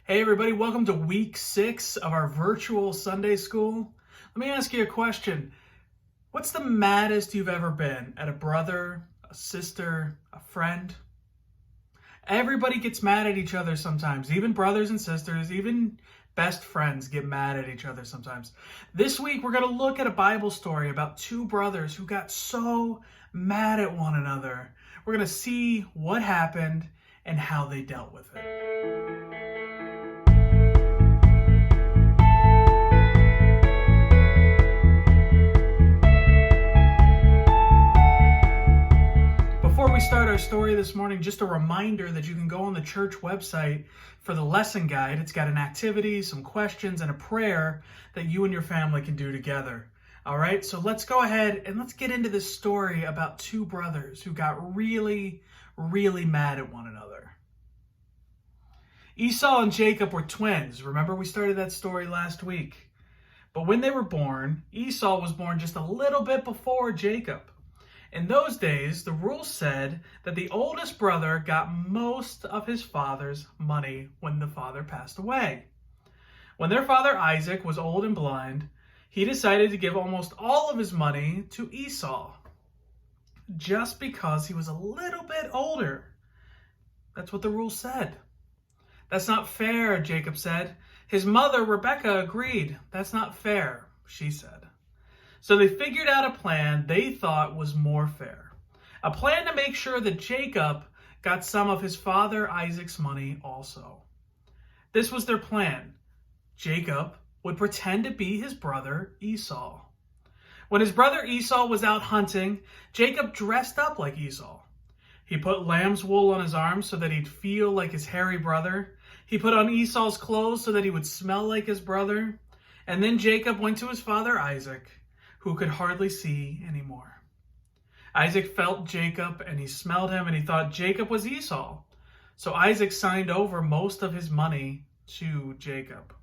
Hey everybody, welcome to week 6 of our virtual Sunday school. Let me ask you a question. What's the maddest you've ever been at a brother, a sister, a friend? Everybody gets mad at each other sometimes. Even brothers and sisters, even best friends get mad at each other sometimes. This week we're going to look at a Bible story about two brothers who got so mad at one another. We're going to see what happened and how they dealt with it. Before we start our story this morning, just a reminder that you can go on the church website for the lesson guide. It's got an activity, some questions, and a prayer that you and your family can do together. All right, so let's go ahead and let's get into this story about two brothers who got really, really mad at one another. Esau and Jacob were twins. Remember, we started that story last week. But when they were born, Esau was born just a little bit before Jacob. In those days, the rule said that the oldest brother got most of his father's money when the father passed away. When their father Isaac was old and blind, he decided to give almost all of his money to Esau, just because he was a little bit older. That's what the rule said. That's not fair, Jacob said. His mother, Rebekah, agreed. That's not fair, she said. So they figured out a plan they thought was more fair. A plan to make sure that Jacob got some of his father Isaac's money also. This was their plan. Jacob would pretend to be his brother Esau. When his brother Esau was out hunting, Jacob dressed up like Esau. He put lamb's wool on his arms so that he'd feel like his hairy brother. He put on Esau's clothes so that he would smell like his brother. And then Jacob went to his father Isaac, who could hardly see anymore. Isaac felt Jacob and he smelled him and he thought Jacob was Esau. So Isaac signed over most of his money to Jacob.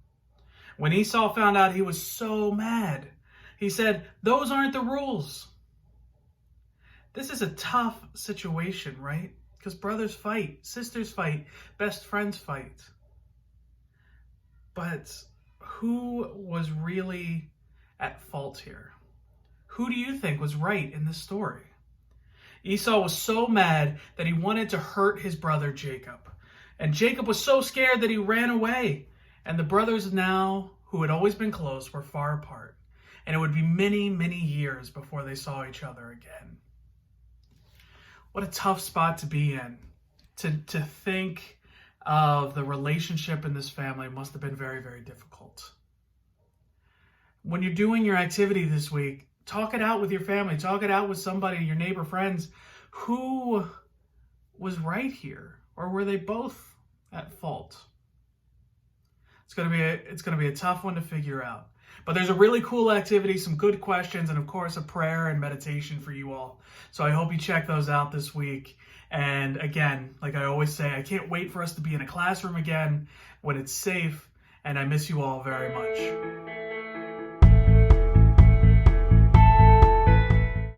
When Esau found out, he was so mad. He said, "Those aren't the rules." This is a tough situation, right? Because brothers fight, sisters fight, best friends fight. But who was really at fault here? Who do you think was right in this story? Esau was so mad that he wanted to hurt his brother Jacob. And Jacob was so scared that he ran away. And the brothers now, who had always been close, were far apart. And it would be many, many years before they saw each other again. What a tough spot to be in. To think of the relationship in this family must have been very, very difficult. When you're doing your activity this week, talk it out with your family. Talk it out with somebody, your neighbor, friends. Who was right here? Or were they both at fault? It's going to be a tough one to figure out. But there's a really cool activity, some good questions, and of course a prayer and meditation for you all. So I hope you check those out this week. And again, like I always say, I can't wait for us to be in a classroom again when it's safe. And I miss you all very much.